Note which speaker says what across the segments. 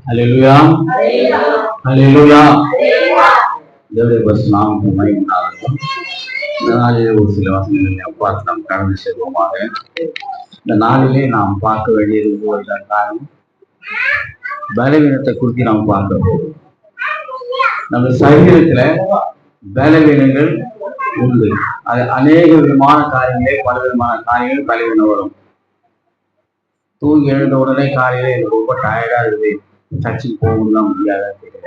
Speaker 1: ஹல்லேலூயா ஹல்லேலூயா. தேவனுடைய பரிசுத்த நாமத்துக்கு மகிமை உண்டாகட்டும். இந்த நாளிலே ஒரு சில வசனங்களை பார்த்து நாம் கடந்து செல்வோமாக. இந்த நாளிலே நாம் பார்க்க வேண்டியது காரணம் பலவீனத்தை குறித்து நாம் பார்க்க போகிறோம். நம்ம சரீரத்துல பலவீனங்கள் உண்டு. அது அநேக விதமான காரியங்களே, பல விதமான காரியங்கள் பலவீனம் வரும். தூங்கி எழுந்த உடனே காலையில எனக்கு ரொம்ப டயர்டா இருக்குது, சர்ச்சுக்கு போகணும்லாம் முடியாத தெரியல.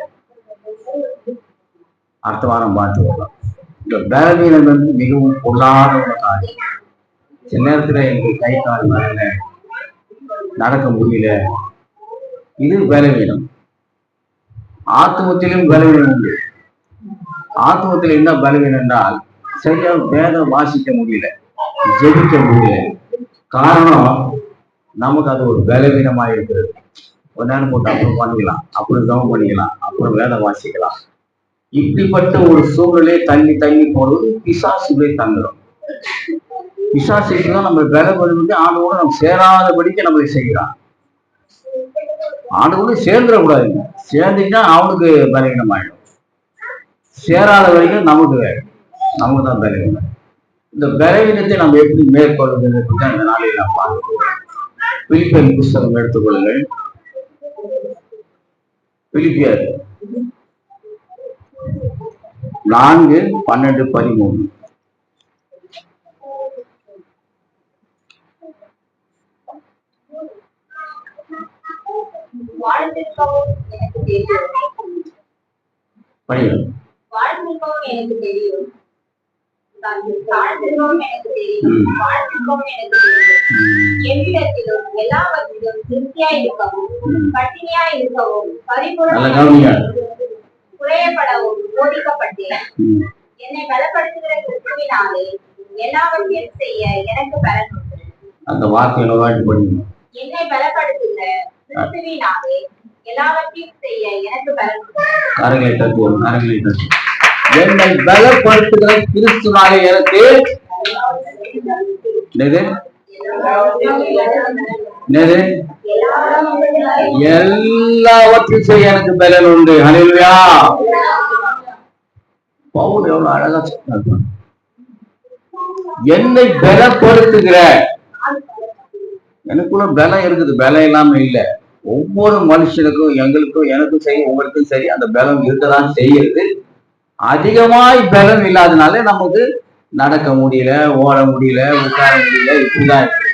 Speaker 1: அடுத்த வாரம் பார்த்து வரலாம். இந்த பலவீனம் வந்து மிகவும் பொருளாத ஒரு காரியம். சில நேரத்துல எனக்கு கை கால் வரல, நடக்க முடியல, இது பலவீனம். ஆத்துமத்திலும் பலவீனம் உண்டு. ஆத்துமத்தில் என்ன பலவீனம் என்றால் சரியா வேதம் வாசிக்க முடியல, ஜெபிக்க முடியல. காரணம் நமக்கு அது ஒரு பலவீனமாக இருக்கிறது. ஒரு நேரம் போட்டு அப்புறம் பண்ணிக்கலாம், அப்புறம் கவனம் பண்ணிக்கலாம், அப்புறம் வேதம் வாசிக்கலாம். இப்படிப்பட்ட ஒரு சூழ்நிலையை தள்ளி தள்ளி போறது பிசாசுகளை தந்துடும். பிசாசுக்கு தான் நம்ம பலப்படுத்தி ஆண்டோட நம்ம சேராதபடிக்கு நம்மளை செய்கிறான். ஆண்டோட சேர்ந்துடக்கூடாதுங்க. சேர்ந்துட்டா அவனுக்கு பலவீனம் ஆயிடும். சேராத வரைக்கும் நமக்கு தான் பலவீனம். இந்த பலவீனத்தை நம்ம எப்படி மேற்கொள்வது தான் இந்த நாளில் நாம் பார்க்கிறோம். பிலிப்பியர் புஸ்தகம் எடுத்துக்கொள்ளுங்கள். பிலிப்பியர் 4:12-13.
Speaker 2: எனக்கு தெரியும், என்னிடத்திலும் எல்லாவற்றிலும் திருப்தியாய் இருக்கவும், பட்டினியாய் இருக்கவும், குறையப்படவும் போதிக்கப்பட்டேன். என்னை பலப்படுத்துகிற கிறிஸ்துவினாலே எல்லாவற்றையும் செய்ய எனக்கு பலன் உண்டு.
Speaker 1: அந்த வார்த்தையை
Speaker 2: என்னை பலப்படுத்துகிற கிறிஸ்துவினாலே எல்லாவற்றையும் செய்ய எனக்கு பலன் உண்டு.
Speaker 1: என்னை பலப்படுத்துகிற கிறிஸ்துவினாலே எனக்கு எல்லாவற்றையும் செய்ய எனக்கு பலன் உண்டு. ஹல்லேலூயா. பவுல் எவ்வளவு அழகா சொன்னார். என்னை பலப்படுத்துகிற, எனக்குள்ள பலம் இருக்குது, பலம் இல்லாம இல்லை. ஒவ்வொரு மனுஷனுக்கும், எங்களுக்கும், எனக்கும் சரி, உங்களுக்கும் சரி, அந்த பலம் இருக்கதான் செய்யுது. அதிகமாய் பலம் இல்லாதனால நமக்கு நடக்க முடியல, ஓட முடியல, உட்கார முடியல, இப்படிதான் இருக்கு.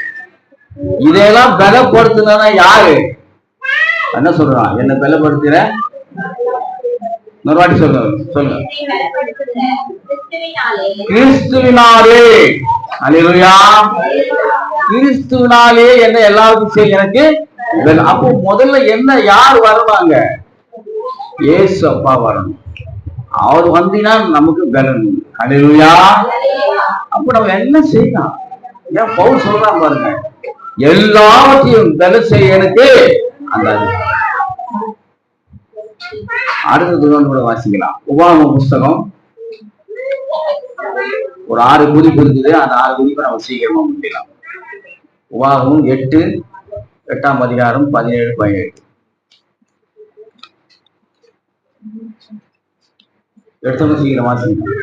Speaker 1: இதெல்லாம் பலப்படுத்துனா யாரு? என்ன சொல்றான்? என்ன பலப்படுத்துற? மறுவாட்டி சொல்லுங்க. கிறிஸ்துவினாலே. ஹல்லேலூயா. கிறிஸ்துவினாலே என்ன எல்லாருக்கும் செய்ய எனக்கு. அப்போ முதல்ல என்ன யார் வருவாங்க? இயேசு அப்பா வரணும். அவர் வந்தீங்கன்னா நமக்கு பலன். ஹல்லேலூயா. அப்ப நம்ம என்ன செய்யலாம்? ஏன் பவுல் சொல்றான் பாருங்க, எல்லாவற்றையும் பலன் செய்ய எனக்கு அந்த. அடுத்தது கூட வாசிக்கலாம். உபாகம புஸ்தகம் ஒரு 6 குறிப்பு இருக்குது. அந்த 6 குறிப்பை நம்ம சீக்கிரமா முடிக்கலாம். உபாகமம் 8ஆம் அதிகாரம் 17-18. எடுத்தவங்க சீக்கிரம் வாசிக்கலாம்.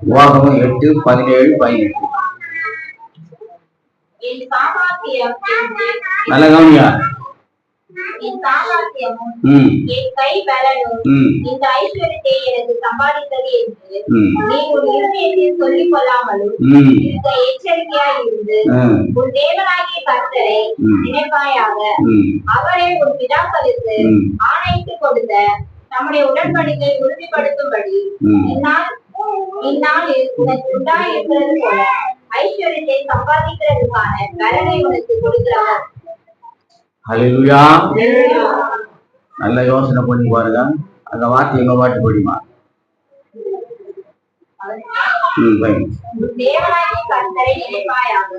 Speaker 1: உபாகமம் 8:17-18. நல்ல கவனியா.
Speaker 2: என் சாமர்த்தியமும் என் கை பலனும் இந்த ஐஸ்வர்யத்தை எனக்கு சம்பாதித்தது என்று நீ உன் இருதயத்தில் சொல்லிக் கொள்ளாமலும் இருக்க எச்சரிக்கையாய் இருந்து உன் தேவனாகிய கர்த்தரை நினைப்பாயாக. அவரே உன் பிதாக்களுக்கு ஆணையிட்டு கொடுத்த நம்முடைய உடன்படிக்கை உறுதிப்படுத்தும்படி இந்நாளில் உனக்கு உண்டாயிருக்கிறது போல ஐஸ்வர்யத்தை சம்பாதிக்கிறதுக்கான பலனை உனக்கு கொடுக்கிறவர்.
Speaker 1: ஹல்லேலூயா. நல்ல யோசனை பண்ணி பாருங்க. அந்த வார்த்தை எங்க வாட்டி படிமா.
Speaker 2: தேவனாகிய கர்த்தரை நினைப்பாயாக.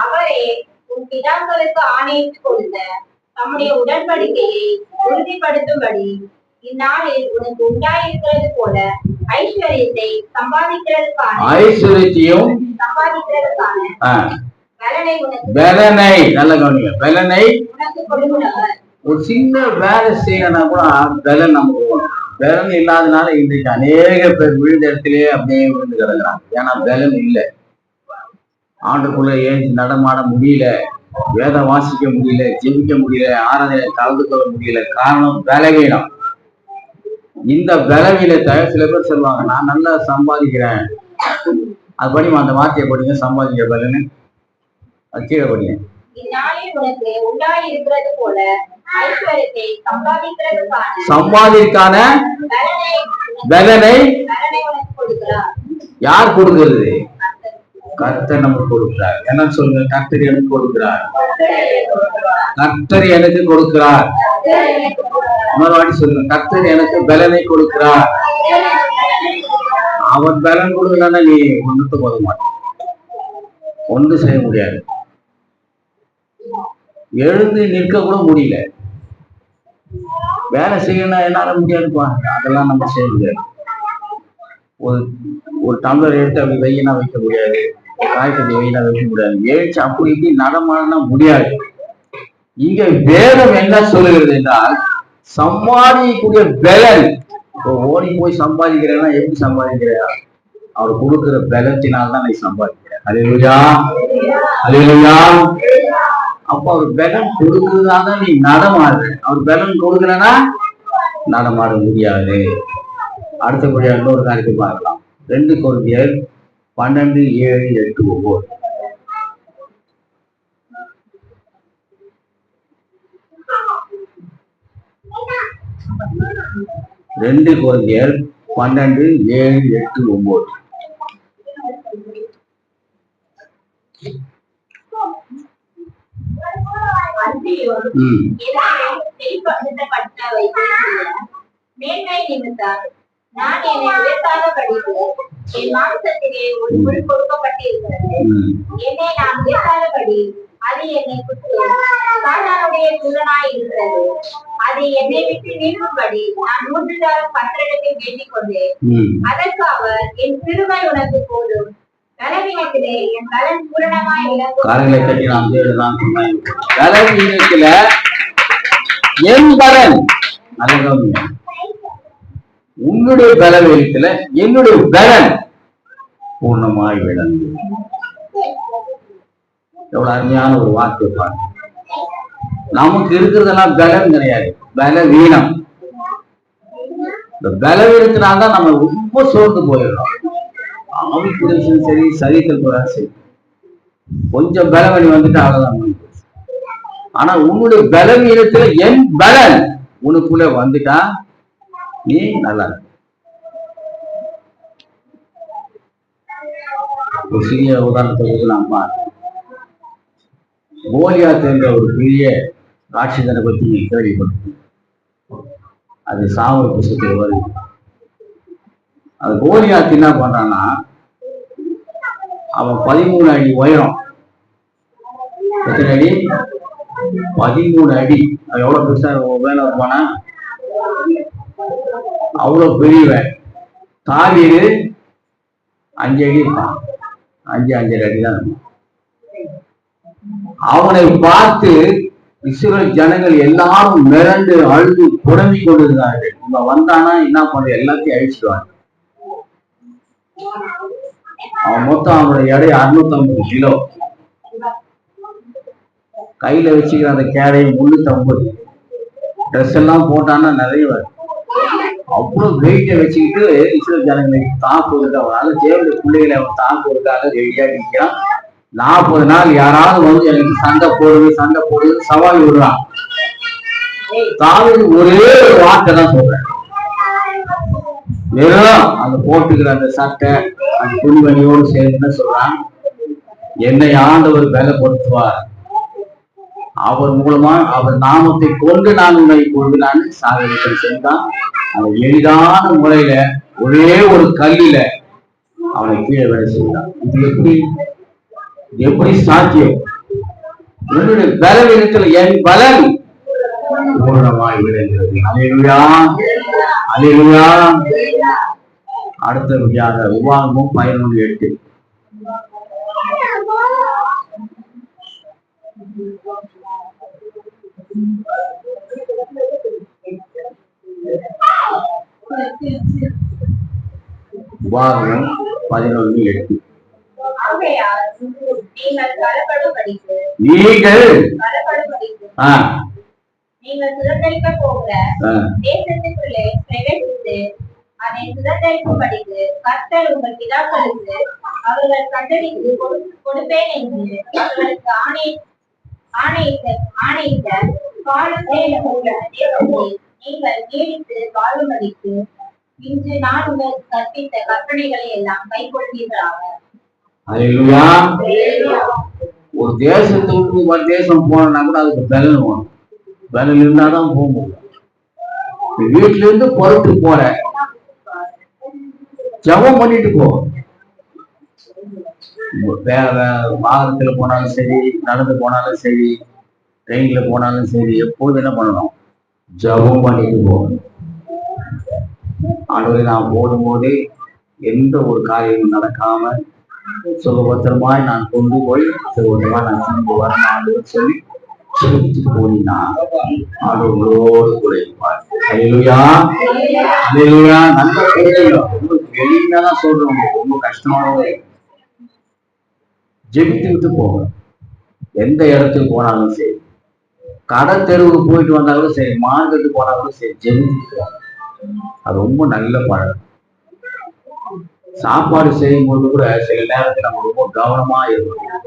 Speaker 2: அவரே உன் பிதாக்களுக்கு ஆணையிட்டு கொடுத்த நம்முடைய உடன்படிக்கையை உறுதிப்படுத்தும்படி இந்நாளில் உனக்கு உண்டாயிருக்கிறது போல ஐஸ்வர்யத்தை சம்பாதிக்கிறதுக்கான
Speaker 1: பலனை நல்ல கவனிங்க, பலனை
Speaker 2: உனக்கு கொடுக்கிறவர்.
Speaker 1: ஒரு சின்ன வேலை செய்யணும்னா கூட பலன் நமக்கு வேணும். பலன் இல்லாதனால இன்றைக்கு அநேக பேர் விழுந்த இடத்திலேயே அப்படியே விழுந்து கிடக்குறாங்க. ஏன்னா பலன் இல்லை. ஆண்டுக்குள்ள ஏஞ்சி நடமாட முடியல, வேதம் வாசிக்க முடியல, ஜெபிக்க முடியல, ஆராதனை கலந்து கொள்ள முடியல. காரணம் பலவீனம். இந்த பலவீனத்தை சில பேர் சொல்லுவாங்க, நான் நல்லா சம்பாதிக்கிறேன். அது படிமா, அந்த வார்த்தையை படிங்க, சம்பாதிக்கிற பலன்னு அது கீழே படிங்க.
Speaker 2: இந்நாளில் உனக்கு உண்டாயிருக்கிறது போல ஐஸ்வர்யத்தை
Speaker 1: சம்பாதிக்கான பலனை
Speaker 2: உனக்கு கொடுக்கிறார்.
Speaker 1: யார் கொடுக்கிறது? கர்த்தர் நமக்கு கொடுக்கிறார். என்ன சொல்லுங்க? கர்த்தர் எனக்கு கொடுக்கிறார். கர்த்தர் எனக்கு கொடுக்கிறார். இன்னொரு வாட்டி சொல்லுங்க, கர்த்தர் எனக்கு பலனை கொடுக்கிறார். அவர் பலன் கொடுக்கலன்னா நீ ஒன்றுக்கு போக மாட்டேன், ஒன்று செய்ய முடியாது. எழுந்து நிற்க கூட முடியல. வேலை செய்யணும் என்னால முடியாதுப்பா, அதெல்லாம் நம்ம செய்ய முடியாது. ஒரு டம்ளர் எடுத்து அப்படி வெயினா வைக்க முடியாது, காய்கறி வெயினா வைக்க முடியாது. எழுச்சி அப்படி இப்படி நடமாடனா முடியாது. இங்க வேதம் என்ன சொல்லுகிறது என்றால், சம்பாதிக்கக்கூடிய பலன். இப்போ ஓடி போய் சம்பாதிக்கிறேன்னா எப்படி சம்பாதிக்கிறேன்? அவர் கொடுக்கிற பலத்தினால்தான் நீ சம்பாதிக்கிறேன். அல்லேலூயா, அல்லேலூயா. அப்போ அவர் பலன் கொடுக்கிறதால நீ நடமாடு. அவர் பலன் கொடுக்கலன்னா நடமாட முடியாது. அடுத்தபடியா இன்னொரு காரியத்தை பார்க்கலாம். 2 கொரிந்தியர் 12:7-8-9. 2 கொரிந்தியர் 12:7-8-9.
Speaker 2: மேன்மை நிமித்தம் நான் என்னை உயர்த்தாதபடிக்கு என் மாம்சத்திலே ஒரு முள் கொடுக்கப்பட்டிருக்கிறது. என்னை நான் உயர்த்தாதபடி அது என்னை குற்று சாத்தானுடைய சூழனாய் இருக்கிறது. அது என்னை விட்டு நீங்கும்படி நான் 3 தரம் கர்த்தரிடத்தில் வேண்டிக் கொண்டேன். அதற்கு அவர், என் கிருபை உனக்கு போதும், பலவீனத்திலே என் பலன் பூரணமாய் விளங்கும்.
Speaker 1: பலவீனத்தில என் பலன், உன்னுடைய பலவீனத்துல என்னுடைய பலன் பூர்ணமாய் விளங்கும். எவ்வளவு அருமையான ஒரு வார்த்தை பாருங்க. நமக்கு இருக்கிறதெல்லாம் பலன் கிடையாது, பலவீனம். இந்த பலவீனத்தினால்தான் நம்ம ரொம்ப சோர்ந்து போயிடுறோம். ஆவிக்குரியதும் சரி, சரீரத்தில் கூட சரி, கொஞ்சம் பலவீனம் வந்துட்டு அவ்வளவுதான். ஆனா உன்னுடைய பலவீனத்துல என் பலன் உனக்குள்ள வந்துட்டா நீ நல்லா இருக்க. ஒரு சிறிய உதாரணத்தை நாம் பார்க்கலாம். கோலியாத் என்ற ஒரு பெரிய ராட்சதனை பத்தி கேள்விப்பட்டோம். அது சாமுவேல் புத்தகத்தில் வருது. அது கோலியாத் என்ன பண்றான்னா, அவன் 13 அடி உயரம். எத்தனை அடி? 13 அடி. அது எவ்வளவு பெருசா வேலை இருப்பானா? அவ்வளவு பெரியவன். தாவீது 5 அடி இருப்பான், 5 அடி தான். அவனை பார்த்து இஸ்ரவேல் ஜனங்கள் எல்லாரும் மிரண்டு அழுது புடம்பிக் கொண்டிருந்தார்கள். இவன் வந்தானா என்ன பண்ற, எல்லாத்தையும் அழிச்சிடுவாங்க. அவன் மொத்தம் அவனுடைய எடை 650 கிலோ. கையில வச்சுக்கிற அந்த கேடையை 350. ட்ரெஸ் எல்லாம் போட்டான்னா நிறைய அவ்வளவு வெயிட்டை வச்சுக்கிட்டு இஸ்ரவேல் ஜனங்களை தாக்குவதற்கு அவனால தேவனுடைய பிள்ளைகளை அவன் தாக்குவதற்காக ரெடியா நிற்கிறான். 40 நாள் யாராவது வந்து எனக்கு சண்டை போடுது சவால் விடுறான். தாவீது ஒரே ஒரு வார்த்தை தான் சொல்றேன். வெறும் அந்த போட்டுக்கிற அந்த சட்டை அந்த துணிமணியோடு சேர்ந்து சொல்றான், என்னை ஆண்டவர் பலப்படுத்துவார், அவர் மூலமா அவர் நாமத்தை கொண்டு நான் உன்னை கொண்டு நான் சாதனை சென்றான். அவன் எளிதான முறையில ஒரே ஒரு கல்லில அவனை கீழே வேலை செய்தான். இது எப்படி சாத்தியம்? என்னுடைய பலவீனத்தில் என் பலன் பூரணமாய் விளைகிறது. அல்லேலூயா, அல்லேலூயா. அடுத்தபடியாக உபாகமம் 11:8. உபாகமம் 11:8.
Speaker 2: ஆகையால் நீங்கள் பலப்படும்படிக்கு நீங்கள் சுதந்தரிக்கப் போகிற தேசத்துக்குள்ளே பிரவேசித்து அதை சுதந்தரிக்கும்படிக்கு கர்த்தர் உங்கள் பிதாக்களுக்கு அவர்கள் சந்ததிக்கு கொடுப்பேன் என்று அவர்களுக்கு ஆணையிட்ட காலத்தே உள்ள தேசத்தை நீங்கள் நீடித்து வாழும்படிக்கு இன்று நான் உங்களுக்கு கற்பித்த கற்பனைகளை எல்லாம் கைக்கொள்வீர்களாக.
Speaker 1: அல்லேலூயா. ஒரு தேசத்துக்கு ஒரு தேசம் போனா கூட அதுக்கு பலன் வேணும். பலன் இருந்தாதான் போக முடியும். வீட்டுல இருந்து புறத்து போற ஜபம் பண்ணிட்டு போ. வாகனத்துல போனாலும் சரி, நடந்து போனாலும் சரி, ட்ரெயின்ல போனாலும் சரி, எப்போது என்ன பண்ணணும்? ஜபம் பண்ணிட்டு போகணும். ஆண்டவரை நான் போடும்போதே எந்த ஒரு காரியமும் நடக்காம சுகபத்திரமாய் நான் கொண்டு போய் சுகபத்திரமா நான் திரும்ப வரணும் சொல்லி சொல்லிட்டு போனீங்கன்னா ஆண்டவர்களோடு கூட இருப்பார். அல்லேலூயா. அல்லேலூயா. நல்ல எளிமையாதான் சொல்றோம். ரொம்ப கஷ்டமானவே ஜெபித்து விட்டு போங்க. எந்த இடத்துக்கு போனாலும் சரி, கடை தெருவுக்கு போயிட்டு வந்தாலும் சரி, மார்க்கெட்டுக்கு போனாலும் சரி, ஜெபித்து. அது ரொம்ப நல்ல பழக்கம். சாப்பாடு செய்யும் போது கூட சில நேரத்தில் நம்ம ரொம்ப கவனமா இருக்கணும்.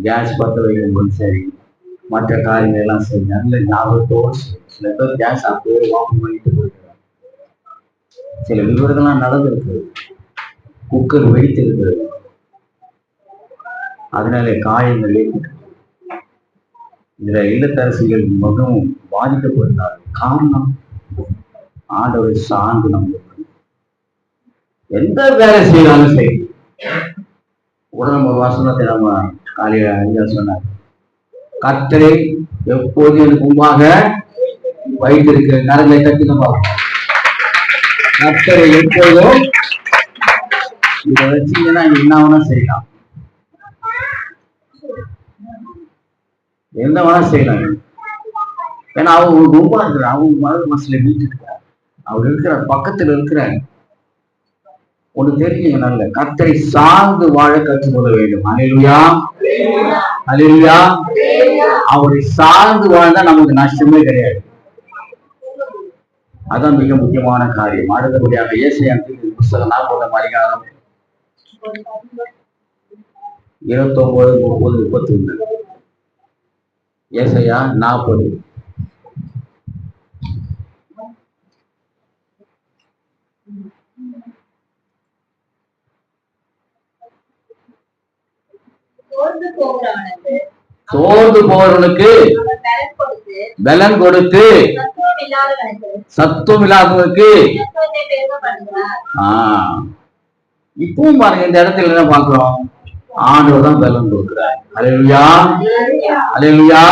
Speaker 1: கேஸ் பற்ற வைக்கும் போது சரி, மற்ற காரியங்கள் எல்லாம் சரி, நல்ல ஞாபகத்தோடு சில பேர் கேஸ் அப்படியே வாங்க பண்ணிட்டு போயிருக்காங்க. சில விவரங்கள்லாம் நடந்திருக்கு. குக்கர் வெடித்து இருக்கிறது. அதனால காயங்கள் ஏற்பட்டு இதுல இல்லத்தரசிகள் மிகவும் பாதிக்கப்படுகிறார்கள். காரணம் ஆண்டவரை சார்ந்து நம்ம எந்த வேலை செய்யறாலும் சரி. உடனே ஒரு வசனத்தை நம்ம காலையில ஐயா சொன்னார், கர்த்தரை எப்போதும் எனக்கு முன்பாக வைத்திருக்கிற நரங்களை கட்டுங்க. கர்த்தரை எப்போதும் இதை வச்சீங்கன்னா என்ன வேணா செய்யலாம், என்ன வேணா செய்யலாம். ஏன்னா அவங்க ரொம்ப இருக்கிற அவங்க மறு மனசுல வீட்டுக்கு அவர் இருக்கிற பக்கத்துல இருக்கிறார். ஒண்ணு தெரியுங்க, நல்ல கர்த்தரை சார்ந்து வாழ கற்றுக்கொள்ள வேண்டும். அல்லேலூயா. அல்லேலூயா. அவரை சார்ந்து வாழ்ந்தா நமக்கு நஷ்டமே கிடையாது. அதான் மிக முக்கியமான காரியம். அடுத்தபடியாக ஏசாயா புத்தகம் 40 அதிகாரம் 29, 30, 31. ஏசாயா 40. சோர்ந்து போறவனுக்கு பலன் கொடுத்து சத்துவம் இல்லாதவனுக்கு இப்பவும் பாருங்க, இந்த இடத்துல என்ன பாக்குறோம்? ஆண்டவர் தான் பலன் கொடுக்கிறார். அல்லேலூயா. அல்லேலூயா.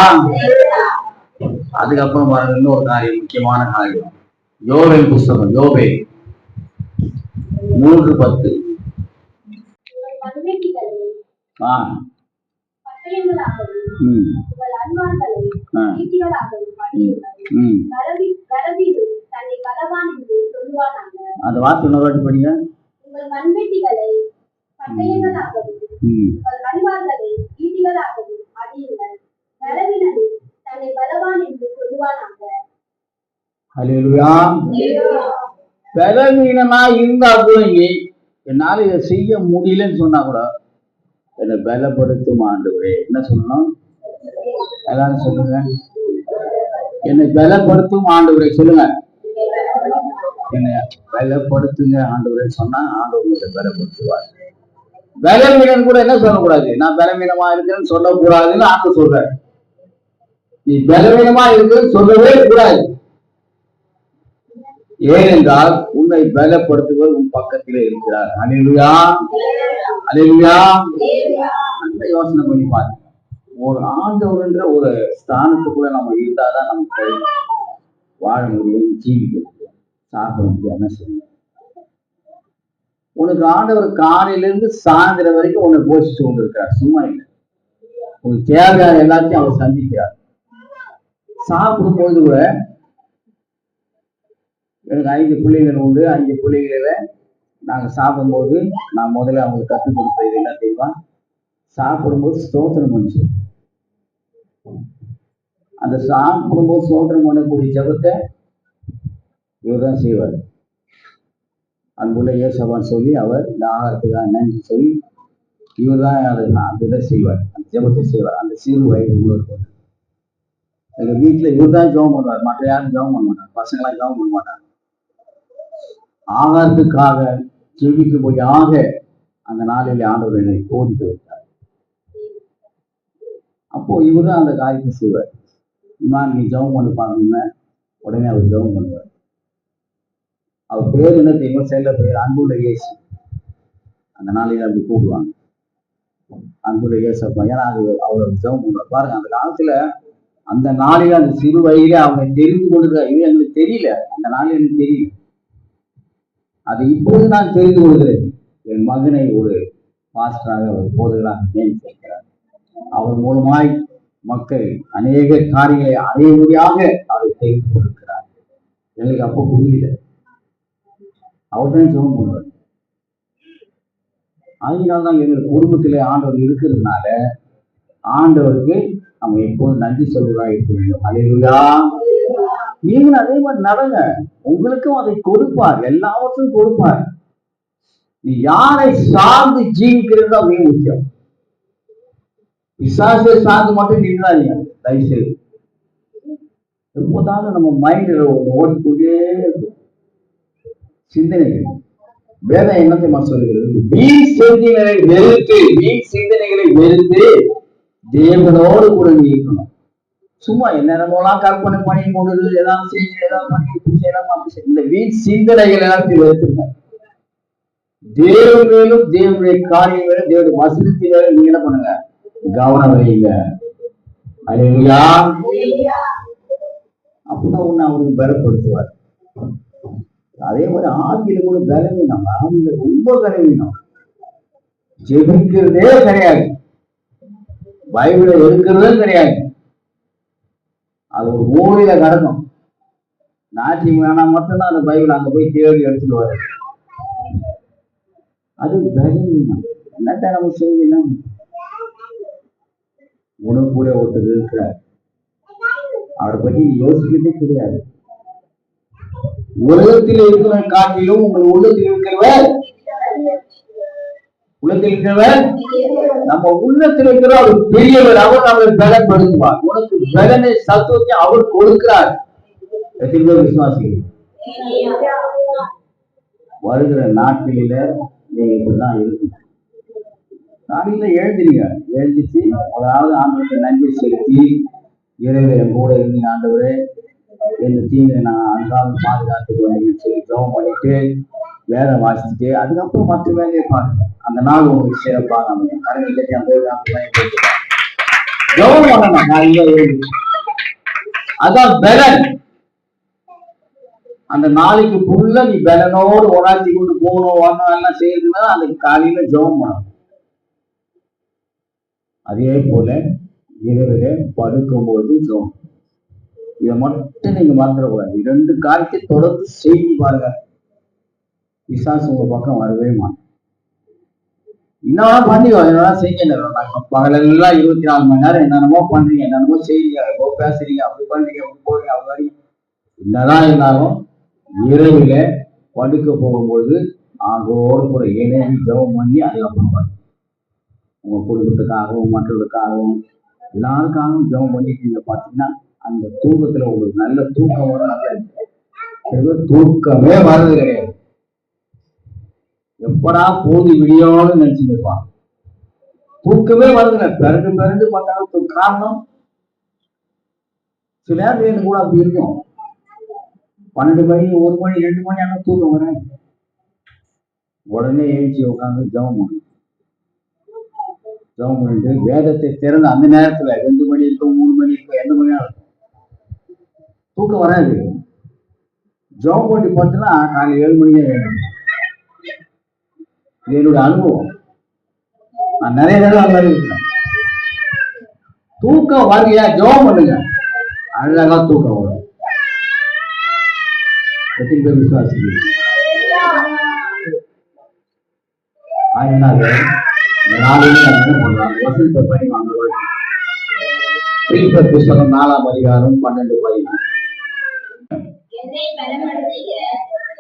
Speaker 1: அதுக்கப்புறம் பாருங்க, இன்னொரு காரியம், முக்கியமான காரியம். யோவேல் புஸ்தகம், யோவேல் 3:10. அந்த வார்த்தை இன்னொரு படிங்க. அல்லேலூயா. பலவீனமா இருந்தா கூட என்னால இதை செய்ய முடியலன்னு சொன்னா கூட என்னை பலப்படுத்தும் ஆண்டவரே. என்ன சொல்லணும்? எல்லாரும் சொல்லுங்க, என்னை பலப்படுத்தும் ஆண்டவரே. சொல்லுங்க, என்னை பலப்படுத்துங்க ஆண்டவரே சொன்னா ஆண்டவரை பலப்படுத்துவார். பலவீனம் கூட என்ன சொல்லக்கூடாது? நான் பலவீனமா இருக்கிறேன்னு சொல்லக்கூடாதுன்னு ஆண்டு சொல்றாரு. நீ பலவீனமா இருக்கிறேன்னு சொல்லவே கூடாது. ஏனென்றால் உன்னை பலப்படுத்துவர் உன் பக்கத்திலே இருக்கிறார். அல்லேலூயா. அல்லேலூயா. அந்த யோசனை பண்ணி பாருங்க. ஒரு ஆண்டவர்ன்ற ஒரு ஸ்தானத்துக்குள்ள நம்ம இருந்தாதான் நமக்கு வாழ முடியும், ஜீவிக்க முடியும், சாப்பிட முடியும். என்ன செய்யணும்? உனக்கு ஆண்டவர் காலையில இருந்து சாயந்தரம் வரைக்கும் உன்னை போஷிச்சு கொண்டு இருக்கிறார். சும்மா இல்லை. உனக்கு தேவையான எல்லாத்தையும் அவர் சந்திக்கிறார். சாப்பிடும்போது கூட எனக்கு 5 பிள்ளைகள் உண்டு. 5 பிள்ளைகள நாங்க சாப்பிடும்போது நான் முதல்ல அவங்களுக்கு கற்றுக் கொடுத்தது என்ன தெரியுமா? சாப்பிடும்போது ஸ்தோத்திரம் பண்ணுச்சு. அந்த சாப்பிடும்போது ஸ்தோத்திரம் பண்ணக்கூடிய ஜெபத்தை இவர் தான் செய்வார். அன்புள்ள இயேசுவான்னு சொல்லி அவர் இந்த ஆகாரத்துக்காக நன்றி சொல்லி இவர் தான் அந்த இதை செய்வார், அந்த ஜெபத்தை செய்வார். அந்த சிறு வயது உங்களுக்கு எங்க வீட்டுல இவர் தான் ஜெபம் பண்ணுவார், மற்ற யாரும் ஜெபம் பண்ண மாட்டார், பசங்களாம் ஜெபம் பண்ண மாட்டார். ஆகாரத்துக்காக ஜெபிக்கும்படியாக அந்த நாளில் ஆண்டவர் என்னை கோடிக்க வைத்தார். அப்போ இவர் தான் அந்த காரியத்தை செய்வார். நீ ஜெபம் பண்ணி பாருங்க, உடனே அவர் ஜெபம் பண்ணுவார். அவர் பேர் என்ன தெரியுமா? செல்ல பேர் அன்புள்ள இயேசு. அந்த நாளையில அப்படி கூப்பிடுவாங்க, அன்புள்ள இயேசப்பா. ஏன்னா அது அவர் ஜெபம் பண்ணுவார். பாருங்க, அந்த காலத்துல அந்த நாளில அந்த சிறு வயதிலே அவங்க தெரிந்து கொள்கிற இது எங்களுக்கு தெரியல. அந்த நாளில் எனக்கு தெரியல. அது இப்போது நான் தெரிந்து கொள்கிறேன். என் மகனை ஒரு பாஸ்டராக ஒரு போதகராக நியமித்திருக்கிறார். அவர் மூலமாய் மக்கள் அநேக காரியங்களை அடையபடியாக அவர் தெரிந்து கொண்டிருக்கிறார். எங்களுக்கு அப்போ புரியல. அவர் தான் ஜெபம் பண்ணுவார். அதனால்தான் எங்கள் குடும்பத்திலே ஆண்டவர் இருக்கிறதுனால ஆண்டவருக்கு நம்ம எப்போதும் நன்றி சொல்வதா இருக்க வேண்டும். அல்லேலூயா. நீங்களும் அதே மாதிரி நடங்க. உங்களுக்கும் அதை கொடுப்பார், எல்லாவற்றையும் கொடுப்பார். நீ யாரை சார்ந்து ஜீவிக்கிறது தான் மிக முக்கியம். பிசாசை சார்ந்து மட்டும் நின்றாதீங்க தயவு செய்து. எப்போதாலும் நம்ம மைண்ட்ல ஓடிக்கொண்டே இருக்கும் சிந்தனைகள். வேதம் என்ன தெரியுமா சொல்லுகிறது? வீண் சிந்தனைகளை வெறுத்து தேவனோடு கூட நீ இருக்கணும். சும்மா என்னென்னமோலாம் கற்பனை பண்ணி கொண்டு ஏதாவது செய்ய ஏதாவது பண்ணி செய்யலாம் அப்படி செய்ய. இந்த வீண் சிந்தனைகள் எல்லாத்தையும் வெறுத்துங்க. தேவன் மேலும் தேவனுடைய காரியம் மேலும் தேவனுடைய வசனத்தின் மேலும் நீங்க என்ன பண்ணுங்க? கவனம் வைங்க. அல்லேலூயா. அப்படிதான் ஒண்ணு அவருக்கு பலப்படுத்துவார். அதே மாதிரி ஆவியில கூட பலவீனம். ஆவியில ரொம்ப பலவீனம். ஜெபிக்கிறதே கிடையாது, பைபிளை எடுக்கிறதே கிடையாது. அது ஒரு மூலையில கிடக்கும். ஞாயிற்றுக்கிழமை மட்டும்தான் அந்த பைபிள் அங்க போய் தேடி எடுத்துட்டு வர. அது பலவீனம். என்னத்த நம்ம செய்யணும்? உனக்கு கூட ஒருத்தர் இருக்கிறார், அவரை பற்றி யோசிக்கிறதே கிடையாது. உலகத்தில் இருக்கிற காட்டிலும் உங்கள் உள்ளத்தில் இருக்கிறவர் நம்ம உள்ளத்தில் இருக்கிற அவர் பெரியவர். அவர் நம்மளை பலப்படுத்துவார். உனக்கு பலனை சத்துவத்தை அவர் கொடுக்கிறார். விசுவாசிகள் வருகிற நாட்களில நீங்க இப்படிதான் இருக்கணும். காலையில எழுந்திச்சு அதாவது ஆண்டவருக்கு நன்றி செலுத்தி இறைவனை என் கூட இருந்தீங்க ஆண்டவரே, எந்த தீங்கை நான் அன்றாடம் பாதுகாத்துக்கணும் சொல்லி ஜெபம் பண்ணிட்டு வேலை வாசிச்சுட்டு அதுக்கப்புறம் மற்ற வேலையை பாருங்க. அந்த நாள் உங்களுக்கு சிறப்பாக அமையும். ஜெபம் பண்ணணும் காலையில எழுதி. அதான் பலன். அந்த நாளைக்கு ஃபுல்லா நீ பலனோடு உணர்த்தி கொண்டு போகணும் வரணும் எல்லாம் செய்யறதுன்னா அதுக்கு காலையில ஜெபம் பண்ணணும். அதே போல இரவில படுக்கும்போது ஜெபம். இதை மட்டும் நீங்க மறந்துடக்கூடாது. 2 காரியத்தை தொடர்ந்து செய்து பாருங்க. பிசாசு உங்க பக்கம் வரவே மாட்டோம். இன்னும் பண்ணி என்னெல்லாம் செய்ய பகலெல்லாம் 24 மணி நேரம் என்னென்னமோ பண்றீங்க, என்னென்னமோ செய்றீங்க, எவ்வளோ பேசுறீங்க, அப்படி பண்றீங்க, அப்படி போறீங்க, அப்படி என்னதான் இருந்தாலும் இரவில படுக்க போகும்பொழுது அதோடு கூட இணையம் ஜெபம் பண்ணி அதுக்கப்புறம் உங்க குடும்பத்துக்காகவும் மற்றவர்களுக்காகவும் எல்லாருக்காகவும் ஜெபம் பண்ணிட்டு பார்த்தீங்கன்னா அந்த தூக்கத்துல உங்களுக்கு நல்ல தூக்கம் வரும். தூக்கமே வர்றது கிடையாது. எப்படா போது விடியோன்னு நினைச்சுட்டு இருப்பான். தூக்கமே வருதுங்க. பிறண்டு பார்த்தாலும் காரணம் சில நேரம் கூட அப்படி இருக்கும். 12 மணி 1 மணி 2 மணி ஆனா தூக்கம் வரேன். உடனே எழுச்சி உட்காந்து ஜெபம் பண்ணணும். ஜெபம் பண்ணிட்டு வேதத்தை திறந்து அந்த நேரத்துல 2 மணி இருக்கும் 3 மணி இருக்கும் எந்த மணி ஆகும் தூக்கம் வராது. ஜெபம் பண்ணி பார்த்தோன்னா காலை 7 மணியே வேணும். இது என்னோட அனுபவம். நான் நிறைய நேரம் அந்த மாதிரி இருக்கிறேன். தூக்கம் வரலையா ஜெபம் பண்ணுங்க. அழகா தூக்கம் வரும். எத்தனை பேர் விசுவாசிக்கிறீங்க? அதனால இந்த நாளிலே நம்ம என்ன பண்றோம்? வசனத்தை படி வாங்குவோம். பிலிப்பியர் புஸ்தகம் 4ஆம் அதிகாரம் 12-14.
Speaker 2: என்னை பலப்படுத்துகிற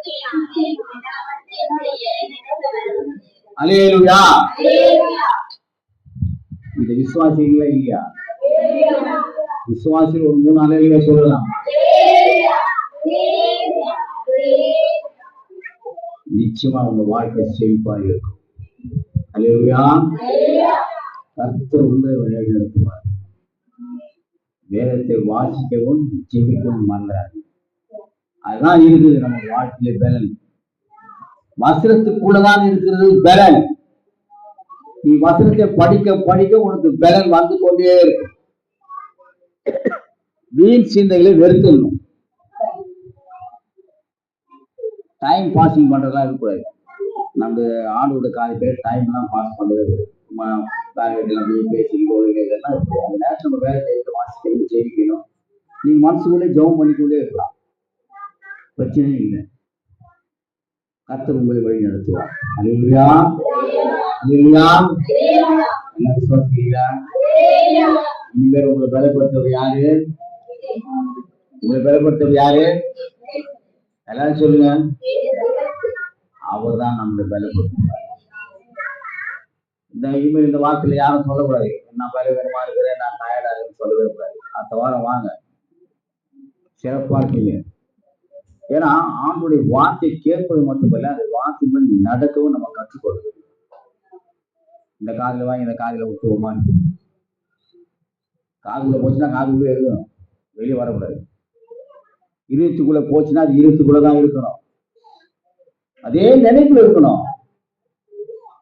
Speaker 2: கிறிஸ்துவினாலே எல்லாவற்றையும் செய்ய எனக்கு வல்லமை.
Speaker 1: அல்லேலூயா.
Speaker 2: அல்லேலூயா.
Speaker 1: இந்த விசுவாசிகளே இல்லையா?
Speaker 2: அல்லேலூயா.
Speaker 1: விசுவாசிகள் ஒரு 3 அல்லேலூயா சொல்லலாம்.
Speaker 2: அல்லேலூயா. அல்லேலூயா. அல்லேலூயா.
Speaker 1: நிச்சயமா உங்க வாழ்க்கை செழிப்பா இருக்கும். அல்லேலூயா.
Speaker 2: அல்லேலூயா.
Speaker 1: கர்த்தர் உங்களை வழி நடத்துவார். வேதத்தை வாசிக்கவும் ஜெபிக்கவும் மறந்துடாது. அதுதான் இருக்குது நம்ம வாழ்க்கையில பலன். வசனத்துக்குள்ளதான் இருக்கிறது பலன். நீ வசனத்தை படிக்க படிக்க உனக்கு பலன் வந்து கொண்டே இருக்கும். வீண் சிந்தைகளை வெறுக்கணும். டைம் பாசிங் பண்றதெல்லாம் இருக்கக்கூடாது. நம்ம ஆண்டோட காலத்துல டைம் எல்லாம் பாஸ் பண்றது பேசிக்கிட்டு இதெல்லாம் இருக்கும். அந்த நேரத்தில் நம்ம வேலை செய்யணும், வாசிக்கணும், ஜெயிக்கணும். நீங்க மனசுக்குள்ளே ஜெபம் பண்ணிக்கொண்டே இருக்கலாம். பிரச்சனையும் இல்லை. கர்த்தர் உங்களை வழி நடத்துவார். அல்லேலூயா. அல்லேலூயா. என்ன விசுவாசிக்கிறீங்களா? இனிமேல் உங்களை பலப்படுத்துவது யாரு? உங்களை பலப்படுத்துவது யாரு? எல்லாரும் சொல்லுங்க. அவர் தான் நம்மளை பலப்படுத்துவார். இனிமேல் இந்த வார்த்தையில யாரும் சொல்லக்கூடாது. நான் பலவீனமா இருக்கிறேன், நான் டயர்டா இருக்குன்னு சொல்லவே கூடாது. அடுத்த வாரம் வாங்க, சிறப்பா இருக்கீங்க. ஏன்னா ஆண்டுடைய வார்த்தை கேட்பது மட்டுமல்ல, அந்த வார்த்தை நடக்கவும் நம்ம கற்றுக்கொள்ளும். இந்த காதுல வாங்கி இந்த காதுல விட்டுவோமா? காதுக்குள்ள போச்சுன்னா காதுக்குள்ளே இருக்கணும், வெளியே வரக்கூடாது. இருத்துக்குள்ள போச்சுன்னா அது இருத்துக்குள்ளதான் இருக்கணும். அதே நினைப்புல இருக்கணும்.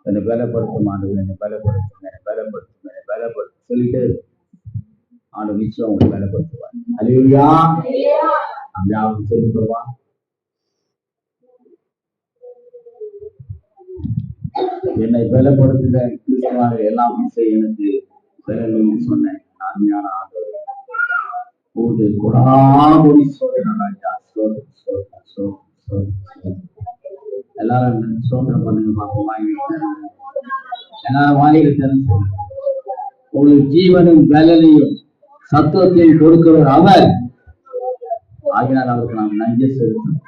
Speaker 1: என்னை பலப்படுத்தும் ஆண்டு, என்னை பலப்படுத்தும், என்னை பலப்படுத்தும், என்னை பலப்படுத்தும் சொல்லிட்டு ஆண்டு நிச்சயம் உங்களை பலப்படுத்துவார். அல்லேலூயா. அப்படியாவது சொல்லிடுவா. என்னை பலப்படுத்துகிற கிறிஸ்துவாக எல்லாம் செய்ய எனக்கு பலன் சொன்னேன். அருமையான ஆண்டவர் போது கொடாமொழி சோதனை எல்லாரும் சோதனம் பண்ணுங்க பார்ப்போம். எல்லாரும் வாயில தெரிஞ்சு ஒரு ஜீவனும் பலனையும் சத்துவத்தையும் கொடுக்கிறவர் அவர். ஆகினால் அவருக்கு நாம் நன்றி செலுத்தணும்.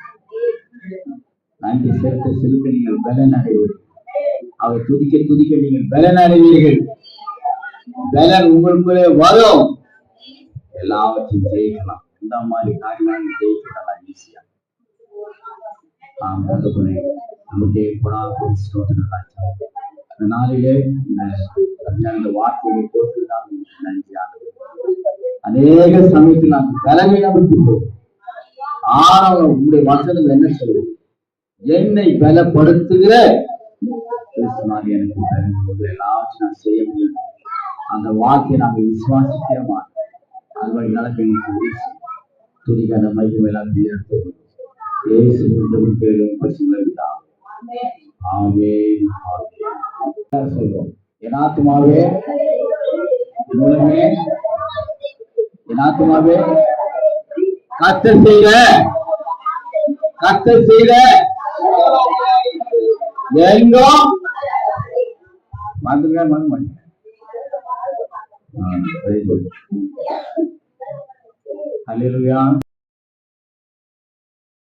Speaker 1: நன்றி செலுத்த நீங்கள் பலன் அடைவீர்கள். அவர் துதிக்க துதிக்க நீங்கள் பலன் அடைவீர்கள். பலன் உங்களுக்குள்ளே வரும். எல்லாவற்றையும் ஜெயிக்கலாம். இந்த மாதிரி காரியங்கள் ஜெயிக்கலாம் ஈஸியா. நமக்கு அந்த நாளிலே இந்த வார்த்தையை போட்டு நாம் நன்றியாக அநேக சமயத்தில் நாம் பலவீனப்பட்டு ஆனால் உங்களுடைய வசனங்கள் என்ன சொல்லுது? என்னை பலப்படுத்துகிற எனக்கு எல்லாவற்றையும் நான் செய்ய முடியும். அந்த வார்த்தையை நாங்கள் விசுவாசிக்கிறோமா? அது வழி நடக்க துதிக்கான மையம் எல்லாத்தையும் எடுத்து சொல்வோம். என் ஆத்துமாவே கர்த்தர் செய்த எங்கும் மறந்துங்க மறந்து அல்லேலூயா.